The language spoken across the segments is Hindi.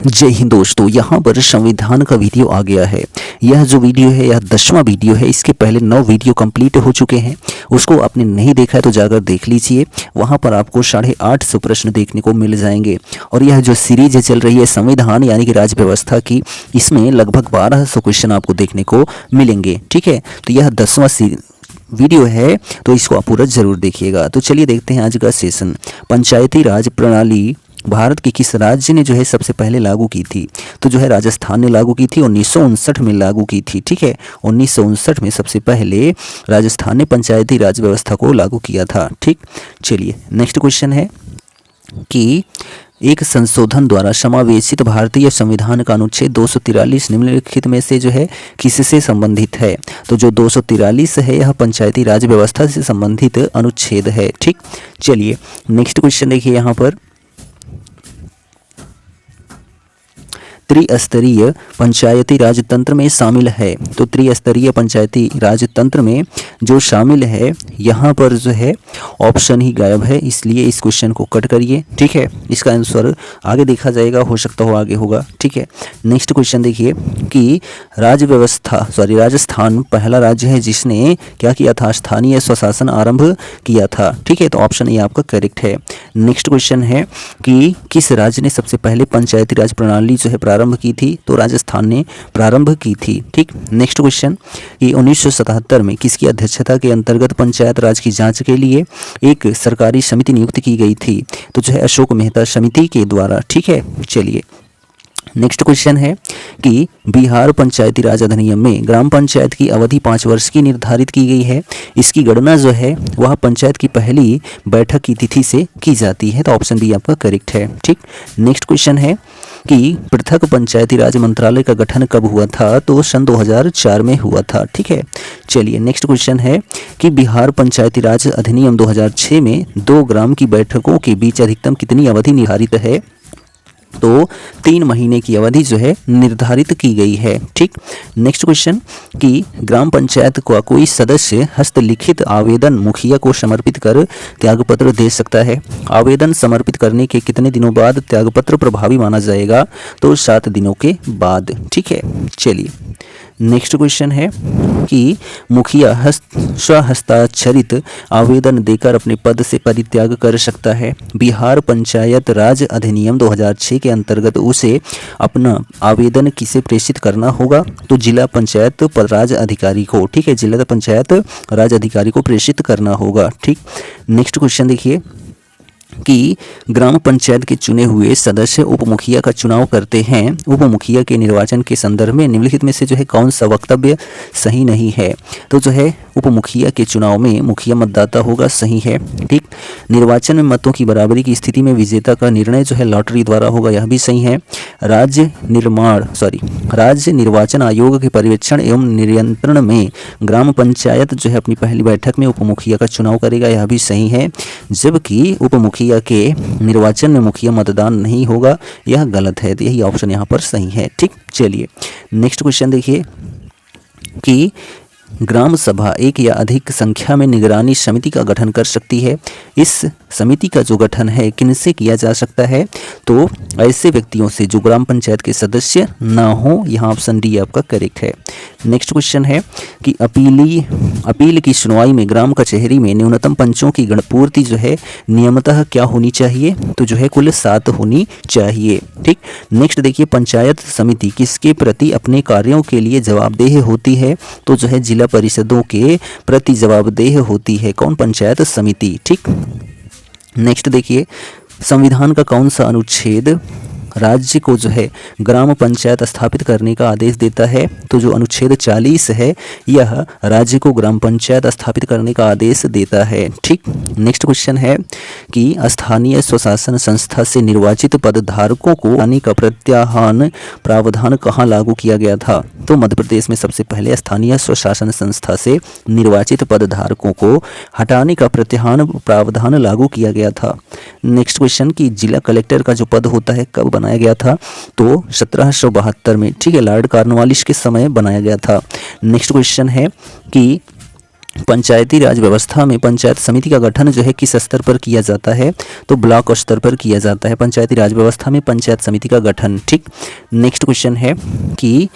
जय हिंद दोस्तों, यहाँ पर संविधान का वीडियो आ गया है। यह जो वीडियो है यह 10वां वीडियो है। इसके पहले 9 वीडियो कंप्लीट हो चुके हैं। उसको आपने नहीं देखा है तो जाकर देख लीजिए। वहाँ पर आपको 850 प्रश्न देखने को मिल जाएंगे। और यह जो सीरीज चल रही है संविधान यानी कि राज्य व्यवस्था की, इसमें लगभग 1200 क्वेश्चन आपको देखने को मिलेंगे। ठीक है, तो यह 10वां वीडियो है, तो इसको आप पूरा जरूर देखिएगा। तो चलिए देखते हैं आज का सेशन। पंचायती राज प्रणाली भारत के किस राज्य ने जो है सबसे पहले लागू की थी? तो जो है राजस्थान ने लागू की थी, 1959 में लागू की थी। ठीक है, 1959 में सबसे पहले राजस्थान ने पंचायती राज व्यवस्था को लागू किया था। ठीक, चलिए नेक्स्ट क्वेश्चन है कि एक संशोधन द्वारा समावेशित भारतीय संविधान का अनुच्छेद 243 निम्नलिखित में से जो है किससे संबंधित है? तो जो 243 है यह पंचायती राज व्यवस्था से संबंधित अनुच्छेद है। ठीक, चलिए नेक्स्ट क्वेश्चन देखिए। यहाँ पर त्रिस्तरीय पंचायती राज तंत्र में शामिल है। तो त्रिस्तरीय पंचायती राज तंत्र में जो शामिल है, यहाँ पर जो है ऑप्शन ही गायब है, इसलिए इस क्वेश्चन को कट करिए। ठीक है, इसका आंसर आगे देखा जाएगा, हो सकता हो आगे होगा। ठीक है, नेक्स्ट क्वेश्चन देखिए कि राजस्थान पहला राज्य है जिसने क्या किया था? स्थानीय स्वशासन आरंभ किया था। ठीक है, तो ऑप्शन ए आपका करेक्ट है। नेक्स्ट क्वेश्चन है कि किस राज्य ने सबसे पहले पंचायती राज प्रणाली जो है प्रारंभ की थी? तो राजस्थान ने प्रारंभ की थी। ठीक, नेक्स्ट क्वेश्चन कि 1977 में किसकी अध्यक्षता के अंतर्गत पंचायत राज की जांच के लिए एक सरकारी समिति नियुक्त की गई थी? तो जो है अशोक मेहता समिति के द्वारा। ठीक है, चलिए नेक्स्ट क्वेश्चन है कि बिहार पंचायती राज अधिनियम में ग्राम पंचायत की अवधि 5 वर्ष की निर्धारित की गई है। इसकी गणना जो है वह पंचायत की पहली बैठक की तिथि से की जाती है। तो ऑप्शन बी आपका करेक्ट है। ठीक, नेक्स्ट क्वेश्चन है कि पृथक पंचायती राज मंत्रालय का गठन कब हुआ था? तो सन 2004 में हुआ था। ठीक है, चलिए नेक्स्ट क्वेश्चन है कि बिहार पंचायती राज अधिनियम 2006 में 2 ग्राम की बैठकों के बीच अधिकतम कितनी अवधि निर्धारित है? तो 3 महीने की अवधि जो है निर्धारित की गई है। ठीक, नेक्स्ट क्वेश्चन कि ग्राम पंचायत का कोई सदस्य हस्तलिखित आवेदन मुखिया को समर्पित कर त्यागपत्र दे सकता है। आवेदन समर्पित करने के कितने दिनों बाद त्यागपत्र प्रभावी माना जाएगा? तो 7 दिनों के बाद। ठीक है, चलिए नेक्स्ट क्वेश्चन है कि मुखिया स्वहस्ताक्षरित आवेदन देकर अपने पद से परित्याग कर सकता है। बिहार पंचायत राज अधिनियम 2006 के अंतर्गत उसे अपना आवेदन किसे प्रेषित करना होगा? तो जिला पंचायत राज अधिकारी को। ठीक है, जिला पंचायत राज अधिकारी को प्रेषित करना होगा। ठीक, नेक्स्ट क्वेश्चन देखिए कि ग्राम पंचायत के चुने हुए सदस्य उप मुखिया का चुनाव करते हैं। उप मुखिया के निर्वाचन के संदर्भ में निम्नलिखित में से जो है कौन सा वक्तव्य सही नहीं है? तो जो है उप मुखिया के चुनाव में मुखिया मतदाता होगा, सही है। ठीक, निर्वाचन में मतों की बराबरी की स्थिति में विजेता का निर्णय जो है लॉटरी द्वारा होगा, यह भी सही है। राज्य निर्वाचन आयोग के पर्यवेक्षण एवं नियंत्रण में ग्राम पंचायत जो है अपनी पहली बैठक में उप मुखिया का चुनाव करेगा, यह भी सही है। जबकि उप मुखिया के निर्वाचन में मुखिया मतदान नहीं होगा, यह गलत है। तो यही ऑप्शन यहाँ पर सही है। ठीक, चलिए नेक्स्ट क्वेश्चन देखिए कि ग्राम सभा एक या अधिक संख्या में निगरानी समिति का गठन कर सकती है। इस समिति का जो गठन है किनसे किया जा सकता है? तो ऐसे व्यक्तियों से जो ग्राम पंचायत के सदस्य ना हो। यहाँ ऑप्शन डी आपका करेक्ट है। नेक्स्ट क्वेश्चन है कि अपील की सुनवाई में ग्राम कचहरी में न्यूनतम पंचों की गणपूर्ति जो है नियमतः क्या होनी चाहिए? तो जो है कुल 7 होनी चाहिए। ठीक, नेक्स्ट देखिए पंचायत समिति किसके प्रति अपने कार्यों के लिए जवाबदेह होती है? तो जो है जिला परिषदों के प्रति जवाबदेह होती है। कौन? पंचायत समिति। ठीक, नेक्स्ट देखिए संविधान का कौन सा अनुच्छेद राज्य को जो है ग्राम पंचायत स्थापित करने का आदेश देता है? तो जो अनुच्छेद 40 है यह राज्य को ग्राम पंचायत स्थापित करने का आदेश देता है। ठीक, नेक्स्ट क्वेश्चन है कि स्थानीय स्वशासन संस्था से निर्वाचित पदधारकों को हटाने का प्रत्याहान प्रावधान कहाँ लागू किया गया था? तो मध्य प्रदेश में सबसे पहले स्थानीय स्वशासन संस्था से निर्वाचित पदधारकों को हटाने का प्रत्याहान प्रावधान लागू किया गया था। नेक्स्ट क्वेश्चन कि जिला कलेक्टर का जो पद होता है कब बनाया गया था? तो 1772 में। ठीक है, लॉर्ड कॉर्नवालिस के समय बनाया गया था। नेक्स्ट क्वेश्चन है कि पंचायती राज व्यवस्था में पंचायत समिति का गठन जो है किस स्तर पर किया जाता है, तो ब्लॉक स्तर पर किया जाता है पंचायती राज व्यवस्था में पंचायत समिति का गठन। ठीक, नेक्स्ट क्वेश्चन है कि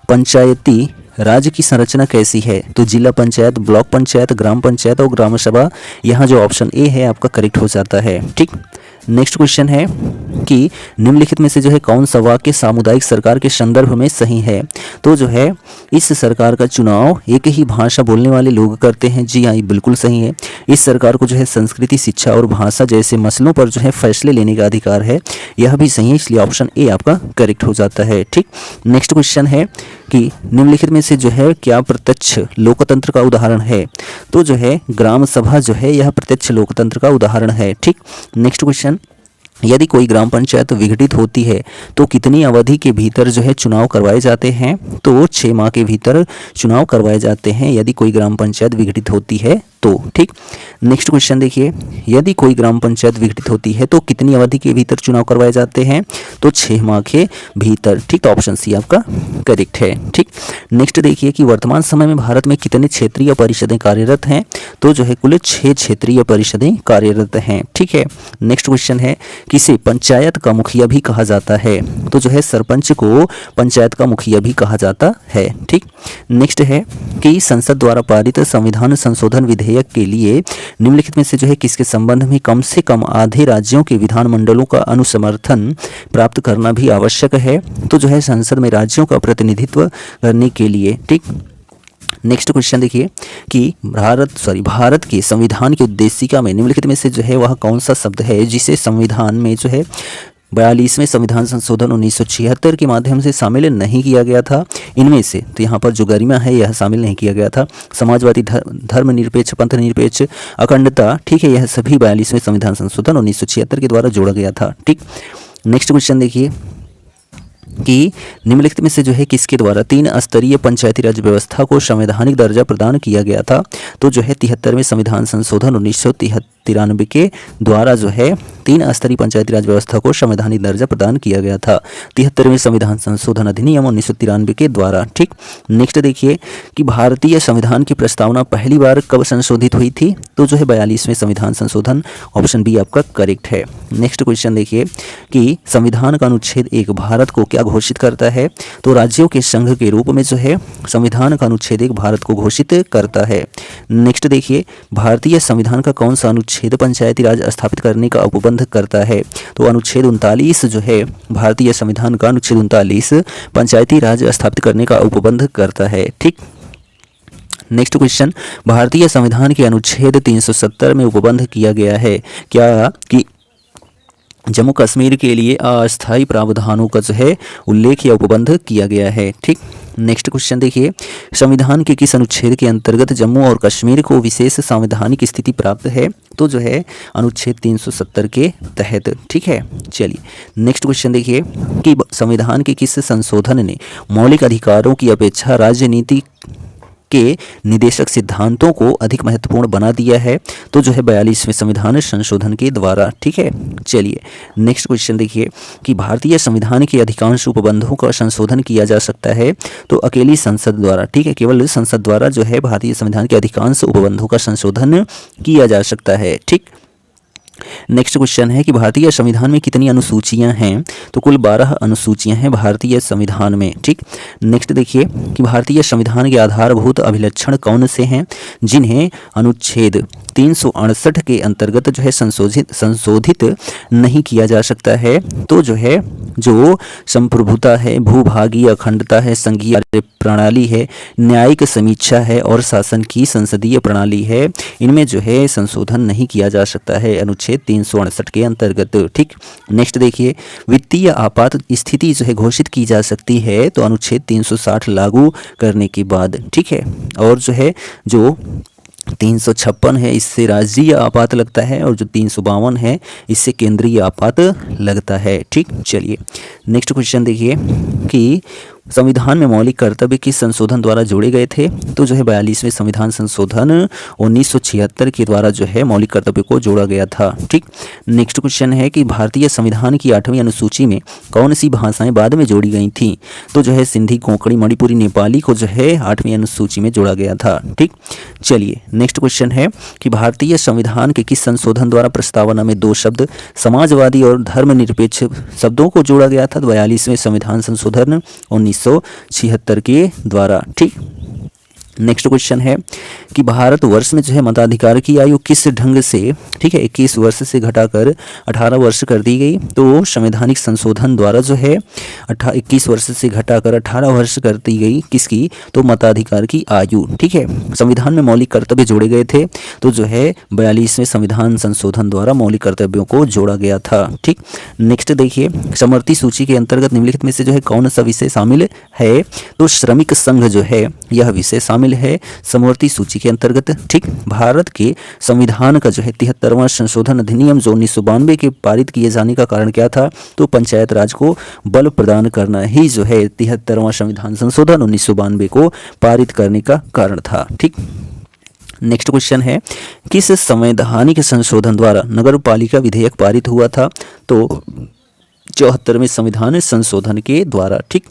पंचायती राज्य की संरचना कैसी है, तो जिला पंचायत, ब्लॉक पंचायत, ग्राम पंचायत और ग्राम सभा। यहाँ जो ऑप्शन ए है आपका करेक्ट हो जाता है। ठीक, नेक्स्ट क्वेश्चन है कि निम्नलिखित में से जो है कौन सा वाक्य सामुदायिक सरकार के संदर्भ में सही है, तो जो है इस सरकार का चुनाव एक ही भाषा बोलने वाले लोग करते हैं। जी हाँ, ये बिल्कुल सही है। इस सरकार को जो है संस्कृति, शिक्षा और भाषा जैसे मसलों पर जो है फैसले लेने का अधिकार है। यह भी सही है, इसलिए ऑप्शन ए आपका करेक्ट हो जाता है। ठीक, नेक्स्ट क्वेश्चन है कि निम्नलिखित में से जो है क्या प्रत्यक्ष लोकतंत्र का उदाहरण है, तो जो है ग्राम सभा जो है यह प्रत्यक्ष लोकतंत्र का उदाहरण है। ठीक, नेक्स्ट क्वेश्चन, यदि कोई ग्राम पंचायत विघटित होती है तो कितनी अवधि के भीतर जो है चुनाव करवाए जाते हैं, तो 6 माह के भीतर चुनाव करवाए जाते हैं यदि कोई ग्राम पंचायत विघटित होती है तो। ठीक, नेक्स्ट क्वेश्चन देखिए, यदि कोई ग्राम पंचायत विघटित होती है तो कितनी अवधि के भीतर चुनाव करवाए जाते हैं, तो 6 माह के भीतर। ठीक, तो ऑप्शन सी आपका करेक्ट है। ठीक, नेक्स्ट देखिए कि वर्तमान समय में भारत में कितने क्षेत्रीय परिषदें कार्यरत हैं, तो जो है कुल 6 क्षेत्रीय परिषदें कार्यरत हैं। ठीक है, नेक्स्ट क्वेश्चन है किसे पंचायत का मुखिया भी कहा जाता है, तो जो है सरपंच को पंचायत का मुखिया भी कहा जाता है। ठीक, नेक्स्ट है कि संसद द्वारा पारित संविधान संशोधन विधेयक के लिए निम्नलिखित में से जो है किसके संबंध में कम से कम आधे राज्यों के विधानमंडलों का अनुसमर्थन प्राप्त करना भी आवश्यक है, तो जो है संसद में राज्यों का प्रतिनिधित्व करने के लिए। ठीक, नेक्स्ट क्वेश्चन देखिए कि भारत के संविधान की उद्देशिका में निम्नलिखित में से जो है वह कौन सा शब्द है जिसे संविधान में जो है 42वें संविधान संशोधन 1976 के माध्यम से शामिल नहीं किया गया था। इनमें से तो यहाँ पर जो गरिमा है यह शामिल नहीं किया गया था। समाजवादी, धर्मनिरपेक्ष, पंथ निरपेक्ष, अखंडता, ठीक है, यह सभी 42वें संविधान संशोधन 1976 के द्वारा जोड़ा गया था। ठीक, नेक्स्ट क्वेश्चन देखिए कि निम्नलिखित में से जो है किसके द्वारा 3 स्तरीय पंचायती राज व्यवस्था को संवैधानिक दर्जा प्रदान किया गया था, तो जो है 73वें संविधान संशोधन 1993 के द्वारा जो है 3 स्तरीय पंचायती राज व्यवस्था को संवैधानिक दर्जा प्रदान किया गया था 73वें संविधान संशोधन अधिनियम 1993 के द्वारा। ठीक, नेक्स्ट देखिए कि भारतीय संविधान की प्रस्तावना पहली बार कब संशोधित हुई थी, तो जो है 42वें संविधान संशोधन, ऑप्शन बी आपका करेक्ट है। नेक्स्ट क्वेश्चन देखिए कि संविधान का अनुच्छेद 1 भारत को क्या घोषित करता है, तो राज्यों के संघ के रूप में जो है संविधान का अनुच्छेद 1 भारत को घोषित करता है। नेक्स्ट देखिए भारतीय संविधान का कौन सा अनुच्छेद पंचायती राज स्थापित करने का उपबंध करता है, तो अनुच्छेद 39 जो है भारतीय संविधान का अनुच्छेद 39 पंचायती राज स्थापित करने का उपबंध करता है। ठीक, नेक्स्ट क्वेश्चन, भारतीय संविधान के अनुच्छेद 370 में उपबंध किया गया है क्या कि जम्मू कश्मीर के लिए अस्थायी प्रावधानों का जो है उल्लेख या उपबंध किया गया है। ठीक, नेक्स्ट क्वेश्चन देखिए संविधान के किस अनुच्छेद के अंतर्गत जम्मू और कश्मीर को विशेष संवैधानिक स्थिति प्राप्त है, तो जो है अनुच्छेद 370 के तहत। ठीक है, चलिए नेक्स्ट क्वेश्चन देखिए कि संविधान के किस संशोधन ने मौलिक अधिकारों की अपेक्षा राजनीति के निदेशक सिद्धांतों को अधिक महत्वपूर्ण बना दिया है, तो जो है 42वें संविधान संशोधन के द्वारा। ठीक है, चलिए नेक्स्ट क्वेश्चन देखिए कि भारतीय संविधान के अधिकांश उपबंधों का संशोधन किया जा सकता है, तो अकेली संसद द्वारा। ठीक है, केवल संसद द्वारा जो है भारतीय संविधान के अधिकांश उपबंधों का संशोधन किया जा सकता है। ठीक, नेक्स्ट क्वेश्चन है कि भारतीय संविधान में कितनी अनुसूचियां हैं, तो कुल 12 अनुसूचियां हैं भारतीय संविधान में। ठीक, नेक्स्ट देखिए कि भारतीय संविधान के आधारभूत अभिलक्षण कौन से हैं जिन्हें अनुच्छेद 368 के अंतर्गत जो है संशोधित नहीं किया जा सकता है, तो जो है जो संप्रभुता है, भूभागीय अखंडता है, संघीय प्रणाली है, न्यायिक समीक्षा है और शासन की संसदीय प्रणाली है, इनमें जो है संशोधन नहीं किया जा सकता है अनुच्छेद 368 के अंतर्गत। ठीक, नेक्स्ट देखिए वित्तीय आपात स्थिति जो है घोषित की जा सकती है, तो अनुच्छेद 360 लागू करने के बाद। ठीक है, और जो है जो 356 है इससे राज्यीय आपात लगता है, और जो 352 है इससे केंद्रीय आपात लगता है। ठीक, चलिए नेक्स्ट क्वेश्चन देखिए कि संविधान में मौलिक कर्तव्य किस संशोधन द्वारा जोड़े गए थे? तो जो है 42वें संविधान संशोधन 1976 के द्वारा जो है मौलिक कर्तव्य को जोड़ा गया था। ठीक। नेक्स्ट क्वेश्चन है कि भारतीय संविधान की 8वीं अनुसूची में कौन सी भाषाएं बाद में जोड़ी गई थी? तो जो है सिंधी, कोंकणी, मणिपुरी, नेपाली को जो है 8वीं अनुसूची में जोड़ा गया था। ठीक। चलिए नेक्स्ट क्वेश्चन है कि भारतीय संविधान के किस संशोधन द्वारा प्रस्तावना में 2 शब्द समाजवादी और धर्मनिरपेक्ष शब्दों को जोड़ा गया था? 42वें संविधान संशोधन 1976 के द्वारा। ठीक। नेक्स्ट क्वेश्चन है कि भारतवर्ष में जो है मताधिकार की आयु किस ढंग से, ठीक है, 21 वर्ष से घटाकर 18 वर्ष कर दी गई? तो संवैधानिक संशोधन द्वारा जो है 21 वर्ष से घटाकर 18 वर्ष कर दी गई किसकी? तो मताधिकार की आयु। ठीक है। संविधान में मौलिक कर्तव्य जोड़े गए थे, तो जो है 42वें संविधान संशोधन द्वारा मौलिक कर्तव्यों को जोड़ा गया था। ठीक। नेक्स्ट देखिए, समवर्ती सूची के अंतर्गत निम्नलिखित में से जो है कौन सा विषय शामिल है? तो श्रमिक संघ जो है यह विषय शामिल है समवर्ती सूची के अंतर्गत। ठीक। भारत के संविधान का जो है 73वां संशोधन अधिनियम जो 1992 के पारित किए जाने का कारण क्या था? तो पंचायत राज को बल प्रदान करना ही जो है 73वां संविधान संशोधन 1992 को पारित करने का कारण था। ठीक। नेक्स्ट क्वेश्चन है किस संवैधानिक संशोधन द्वारा नगर पालिका विधेयक पारित हुआ था? तो 74वें संविधान संशोधन के द्वारा। ठीक।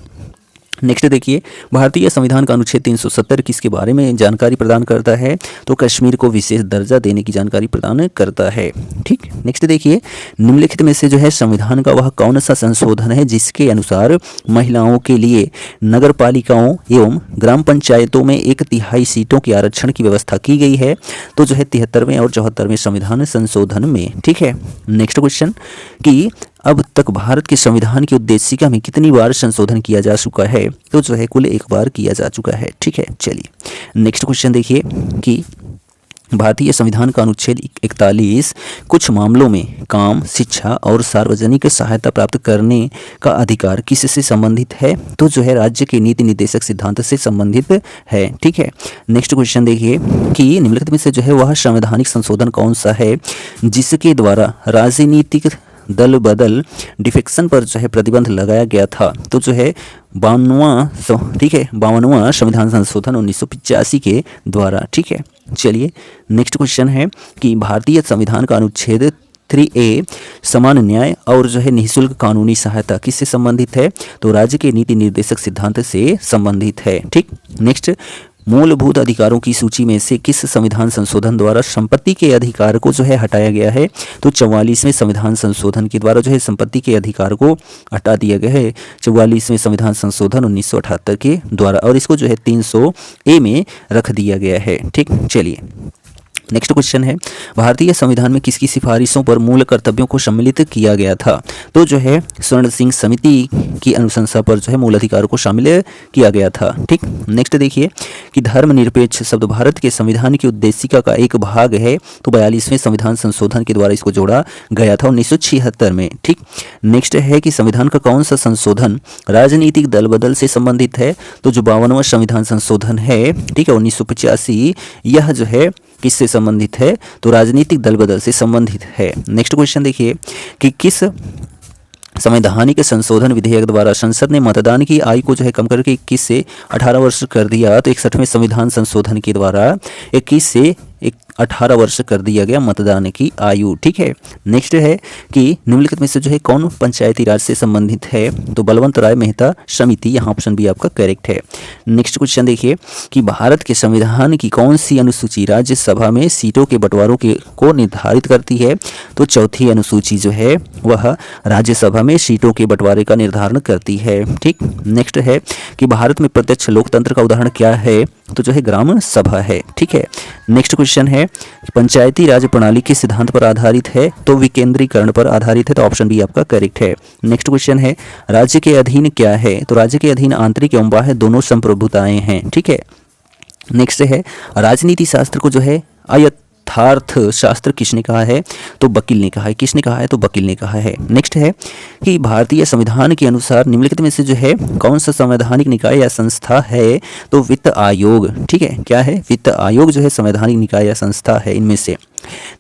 नेक्स्ट देखिए, भारतीय संविधान का अनुच्छेद 370 किसके बारे में जानकारी प्रदान करता है? तो कश्मीर को विशेष दर्जा देने की जानकारी प्रदान करता है। ठीक। नेक्स्ट देखिए, निम्नलिखित में से जो है संविधान का वह कौन सा संशोधन है जिसके अनुसार महिलाओं के लिए नगर पालिकाओं एवं ग्राम पंचायतों में 1/3 सीटों के आरक्षण की व्यवस्था की गई है? तो जो है 73वें और 74वें संविधान संशोधन में। ठीक है। नेक्स्ट क्वेश्चन कि अब तक भारत के संविधान की उद्देशिका में कितनी बार संशोधन किया जा चुका है? तो जो है कुल 1 बार किया जा चुका है। ठीक है। चलिए नेक्स्ट क्वेश्चन देखिए कि भारतीय संविधान का अनुच्छेद 41 कुछ मामलों में काम, शिक्षा और सार्वजनिक सहायता प्राप्त करने का अधिकार किससे संबंधित है? तो जो है राज्य के नीति निर्देशक सिद्धांत से संबंधित है। ठीक है। नेक्स्ट क्वेश्चन देखिए कि निम्नलिखित में से जो है वह संवैधानिक संशोधन कौन सा है जिसके द्वारा राजनीतिक दल बदल डिफेक्शन पर जो है प्रतिबंध लगाया गया था? तो जो है 52वां संविधान संशोधन 1985 के द्वारा। ठीक है। चलिए नेक्स्ट क्वेश्चन है कि भारतीय संविधान का अनुच्छेद 3A समान न्याय और जो है निःशुल्क कानूनी सहायता किससे संबंधित है? तो राज्य के नीति निर्देशक सिद्धांत से संबंधित है। ठीक। नेक्स्ट, मूलभूत अधिकारों की सूची में से किस संविधान संशोधन द्वारा संपत्ति के अधिकार को जो है हटाया गया है? तो 44वें संविधान संशोधन के द्वारा जो है संपत्ति के अधिकार को हटा दिया गया है 44वें संविधान संशोधन 1978 के द्वारा, और इसको जो है 300A में रख दिया गया है। ठीक। चलिए नेक्स्ट क्वेश्चन है भारतीय संविधान में किसकी सिफारिशों पर मूल कर्तव्यों को सम्मिलित किया गया था? तो जो है स्वर्ण सिंह समिति की अनुशंसा पर जो है मूल अधिकारों को शामिल किया गया था। ठीक। नेक्स्ट देखिए कि धर्मनिरपेक्ष शब्द भारत के संविधान की उद्देशिका का एक भाग है, तो 42वें संविधान संशोधन के द्वारा इसको जोड़ा गया था 1976 में। ठीक। नेक्स्ट है कि संविधान का कौन सा संशोधन राजनीतिक दल बदल से संबंधित है? तो जो 52वां संविधान संशोधन है, ठीक है, 1985, यह जो है किससे संबंधित है? तो राजनीतिक दल बदल से संबंधित है। नेक्स्ट क्वेश्चन देखिए कि किस संवैधानिक संशोधन विधेयक द्वारा संसद ने मतदान की आयु को जो है कम करके 21 से 18 वर्ष कर दिया? तो 61वें संविधान संशोधन के द्वारा 21 से 18 वर्ष कर दिया गया मतदान की आयु। ठीक है। नेक्स्ट है कि निम्नलिखित में से जो है कौन पंचायती राज से संबंधित है? तो बलवंत राय मेहता समिति, यहाँ ऑप्शन बी आपका करेक्ट है। नेक्स्ट क्वेश्चन देखिए कि भारत के संविधान की कौन सी अनुसूची राज्यसभा में सीटों के बंटवारों को निर्धारित करती है? तो 4थी अनुसूची जो है वह राज्यसभा में सीटों के बंटवारे का निर्धारण करती है। ठीक। नेक्स्ट है कि भारत में प्रत्यक्ष लोकतंत्र का उदाहरण क्या है? तो जो है ग्राम सभा है। ठीक है। नेक्स्ट क्वेश्चन है पंचायती राज प्रणाली के सिद्धांत पर आधारित है? तो विकेंद्रीकरण पर आधारित है, तो ऑप्शन बी आपका करेक्ट है। नेक्स्ट क्वेश्चन है राज्य के अधीन क्या है? तो राज्य के अधीन आंतरिक एवं बाह्य दोनों संप्रभुताएं हैं। ठीक है। नेक्स्ट है राजनीति शास्त्र को जो है यथार्थ शास्त्र किसने कहा है? तो वकील ने कहा है। किसने कहा है? तो वकील ने कहा है। नेक्स्ट है कि भारतीय संविधान के अनुसार निम्नलिखित में से जो है कौन सा संवैधानिक निकाय या संस्था है? तो वित्त आयोग। ठीक है। क्या है? वित्त आयोग जो है संवैधानिक निकाय या संस्था है इनमें से।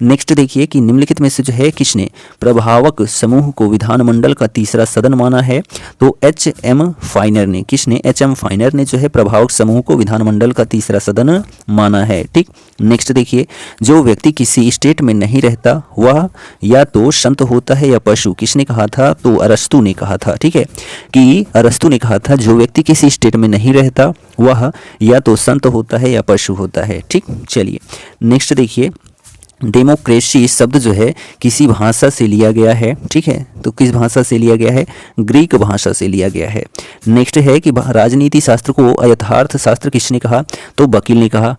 नेक्स्ट देखिए कि निम्नलिखित में से जो है किसने प्रभावक समूह को विधानमंडल का तीसरा सदन माना है? तो एच.एम. फाइनर ने। किसने? एच.एम. फाइनर ने जो है प्रभावक समूह को विधानमंडल का तीसरा सदन माना है। ठीक। नेक्स्ट देखिए, जो व्यक्ति किसी स्टेट में नहीं रहता वह या तो संत होता है या पशु। किसने कहा था? तो अरस्तु ने कहा था। ठीक है, कि अरस्तु ने कहा था जो व्यक्ति किसी स्टेट में नहीं रहता वह या तो संत होता है या पशु होता है। ठीक। चलिए नेक्स्ट देखिए, डेमोक्रेसी शब्द जो है किसी भाषा से लिया गया है। ठीक है, तो किस भाषा से लिया गया है? ग्रीक भाषा से लिया गया है। नेक्स्ट है कि राजनीति शास्त्र को अयथार्थ शास्त्र किसने कहा? तो वकील ने कहा।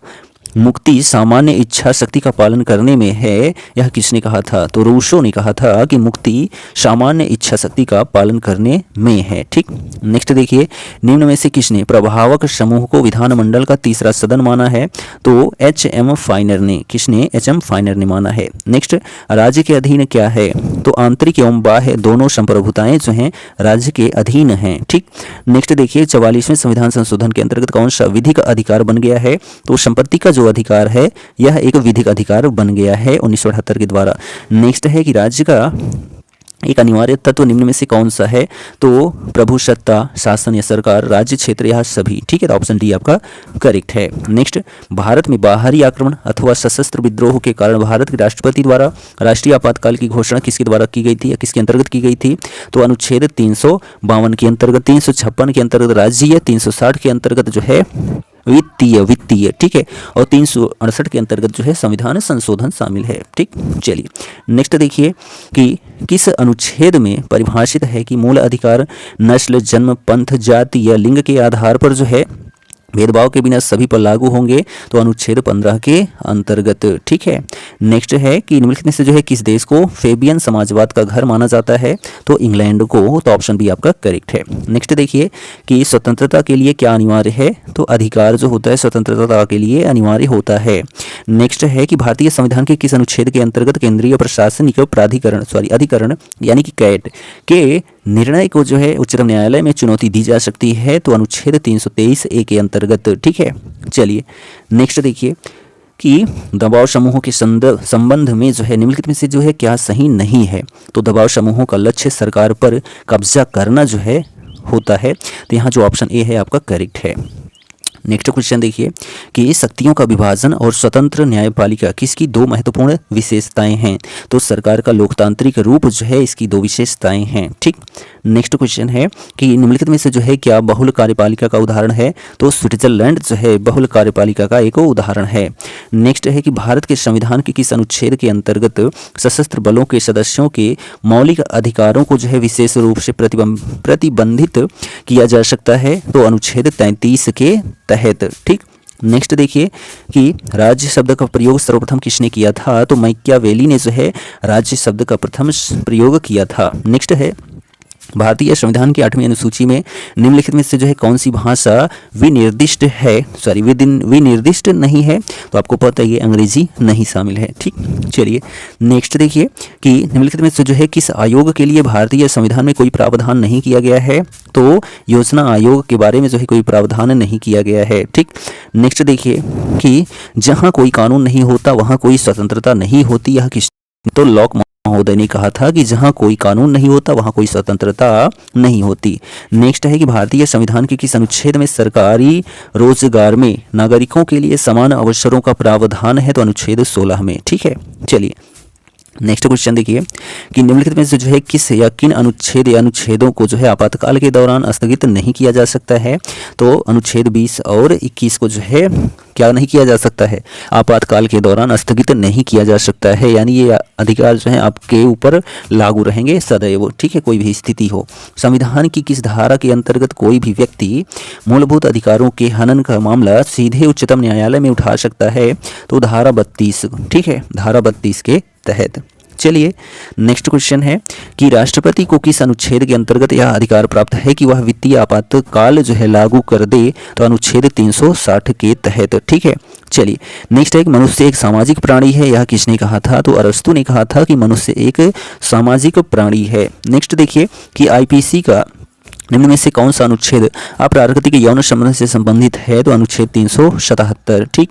मुक्ति सामान्य इच्छा शक्ति का पालन करने में है, यह किसने कहा था? तो रूसो ने कहा था कि मुक्ति सामान्य इच्छा शक्ति का पालन करने में है। ठीक। नेक्स्ट देखिए, निम्न में से किसने प्रभावक समूह को विधानमंडल का तीसरा सदन माना है? तो एच.एम. फाइनर ने। किसने? एच.एम. फाइनर ने माना है। नेक्स्ट, राज्य के अधीन क्या है? तो आंतरिक एवं बाह्य दोनों संप्रभुताएं जो हैं राज्य के अधीन हैं। ठीक। नेक्स्ट देखिए, 44वें संविधान संशोधन के अंतर्गत कौन सा विधिक अधिकार बन गया है? तो संपत्ति का जो अधिकार है यह एक विधिक अधिकार बन गया है 1978 के द्वारा। नेक्स्ट है कि राज्य का एक अनिवार्य तत्व निम्न में से कौन सा है? तो प्रभुसत्ता, शासन या सरकार, राज्य, क्षेत्र या सभी। ठीक है, तो ऑप्शन डी आपका करेक्ट है। नेक्स्ट, भारत में बाहरी आक्रमण अथवा सशस्त्र विद्रोह के कारण भारत के राष्ट्रपति द्वारा राष्ट्रीय आपातकाल की घोषणा किसके द्वारा की गई थी या किसके अंतर्गत की गई थी? तो अनुच्छेद 352 के अंतर्गत, 356 के अंतर्गत राज्यीय, 360 के अंतर्गत जो है वित्तीय। ठीक है, और 368 के अंतर्गत जो है संविधान संशोधन शामिल है। ठीक। चलिए नेक्स्ट देखिए कि किस अनुच्छेद में परिभाषित है कि मूल अधिकार नस्ल, जन्म, पंथ, जाति या लिंग के आधार पर जो है भेदभाव के बिना सभी पर लागू होंगे? तो अनुच्छेद 15 के अंतर्गत। ठीक है। नेक्स्ट है कि निम्नलिखित में से जो है किस देश को फेबियन समाजवाद का घर माना जाता है? तो इंग्लैंड को। तो ऑप्शन बी आपका करेक्ट है। नेक्स्ट देखिए कि स्वतंत्रता के लिए क्या अनिवार्य है? तो अधिकार जो होता है स्वतंत्रता के लिए अनिवार्य होता है। नेक्स्ट है कि भारतीय संविधान के किस अनुच्छेद के अंतर्गत केंद्रीय प्रशासनिक प्राधिकरण अधिकरण यानी कि कैट के निर्णय को जो है उच्चतम न्यायालय में चुनौती दी जा सकती है? तो अनुच्छेद 323 ए के अंतर्गत। ठीक है। चलिए नेक्स्ट देखिए कि दबाव समूहों के संबंध में जो है निम्नलिखित में से जो है क्या सही नहीं है? तो दबाव समूहों का लक्ष्य सरकार पर कब्जा करना जो है होता है। तो यहाँ जो ऑप्शन ए है आपका करेक्ट है। नेक्स्ट क्वेश्चन देखिए कि शक्तियों का विभाजन और स्वतंत्र न्यायपालिका किसकी दो महत्वपूर्ण विशेषताएं हैं? तो सरकार का लोकतांत्रिक रूप जो है इसकी दो विशेषताएं हैं। ठीक। नेक्स्ट क्वेश्चन है कि निम्नलिखित में से जो है क्या बहुल कार्यपालिका का उदाहरण है? तो स्विट्जरलैंड जो है बहुल कार्यपालिका का एक उदाहरण है। नेक्स्ट है कि भारत के संविधान के किस अनुच्छेद के अंतर्गत सशस्त्र बलों के सदस्यों के मौलिक अधिकारों को जो है विशेष रूप से प्रतिबंधित किया जा सकता है? तो अनुच्छेद 33 के तहत। ठीक। नेक्स्ट देखिए कि राज्य शब्द का प्रयोग सर्वप्रथम किसने किया था? तो मैकियावेली ने जो है राज्य शब्द का प्रथम प्रयोग किया था। नेक्स्ट है भारतीय संविधान की 8वीं अनुसूची में निम्नलिखित में से जो है कौन सी भाषा विनिर्दिष्ट है? विनिर्दिष्ट नहीं है, तो आपको पता है ये अंग्रेजी नहीं शामिल है। ठीक। चलिए नेक्स्ट देखिए कि निम्नलिखित में से जो है किस आयोग के लिए भारतीय संविधान में कोई प्रावधान नहीं किया गया है? तो योजना आयोग के बारे में जो है कोई प्रावधान नहीं किया गया है। ठीक। नेक्स्ट देखिए कि जहां कोई कानून नहीं होता वहां कोई स्वतंत्रता नहीं होती, यह किस? तो लॉक महोदय ने कहा था कि जहां कोई कानून नहीं होता वहां कोई स्वतंत्रता नहीं होती। नेक्स्ट है कि भारतीय संविधान के किस अनुच्छेद में सरकारी रोजगार में नागरिकों के लिए समान अवसरों का प्रावधान है? तो अनुच्छेद 16 में। ठीक है। चलिए नेक्स्ट क्वेश्चन देखिए कि निम्नलिखित में से जो है किस या किन अनुच्छेद या अनुच्छेदों को जो है आपातकाल के दौरान स्थगित नहीं किया जा सकता है? तो अनुच्छेद 20 और 21 को जो है क्या नहीं किया जा सकता है? आपातकाल के दौरान स्थगित नहीं किया जा सकता है, यानी ये अधिकार जो है आपके ऊपर लागू रहेंगे सदैव। ठीक है, कोई भी स्थिति हो। संविधान की किस धारा के अंतर्गत कोई भी व्यक्ति मूलभूत अधिकारों के हनन का मामला सीधे उच्चतम न्यायालय में उठा सकता है? तो धारा 32। ठीक है, धारा 32 के तहत। चलिए नेक्स्ट क्वेश्चन है कि राष्ट्रपति को किस अनुच्छेद के अंतर्गत यह अधिकार प्राप्त है कि वह वित्तीय आपातकाल जो है लागू कर दे? तो अनुच्छेद 360 के तहत। ठीक है। चलिए नेक्स्ट है कि मनुष्य एक सामाजिक प्राणी है, यह किसने कहा था? तो अरस्तु ने कहा था कि मनुष्य एक सामाजिक प्राणी है। नेक्स्ट देखिए कि आईपीसी का निम्न में से कौन सा अनुच्छेद अप्राकृतिक यौन संबंध से संबंधित है? तो अनुच्छेद 377। ठीक,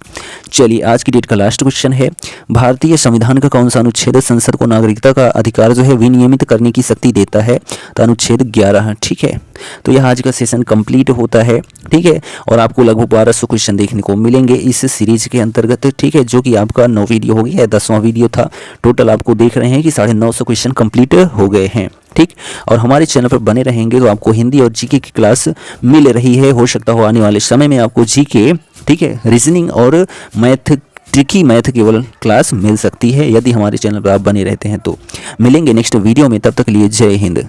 चलिए आज की डेट का लास्ट क्वेश्चन है, भारतीय संविधान का कौन सा अनुच्छेद संसद को नागरिकता का अधिकार जो है विनियमित करने की शक्ति देता है? तो अनुच्छेद 11। ठीक है, तो यह आज का सेशन कंप्लीट होता है। ठीक है, और आपको लगभग 1200 क्वेश्चन देखने को मिलेंगे इस सीरीज के अंतर्गत। ठीक है, जो कि आपका 9 वीडियो हो गया है, 10वां वीडियो था। टोटल आपको देख रहे हैं कि 950 क्वेश्चन कंप्लीट हो गए हैं। ठीक, और हमारे चैनल पर बने रहेंगे तो आपको हिंदी और जीके की क्लास मिल रही है। हो सकता हो आने वाले समय में आपको जीके, ठीक है, रीजनिंग और मैथ, ट्रिकी मैथ केवल क्लास मिल सकती है यदि हमारे चैनल पर आप बने रहते हैं तो। मिलेंगे नेक्स्ट वीडियो में, तब तक के लिए जय हिंद।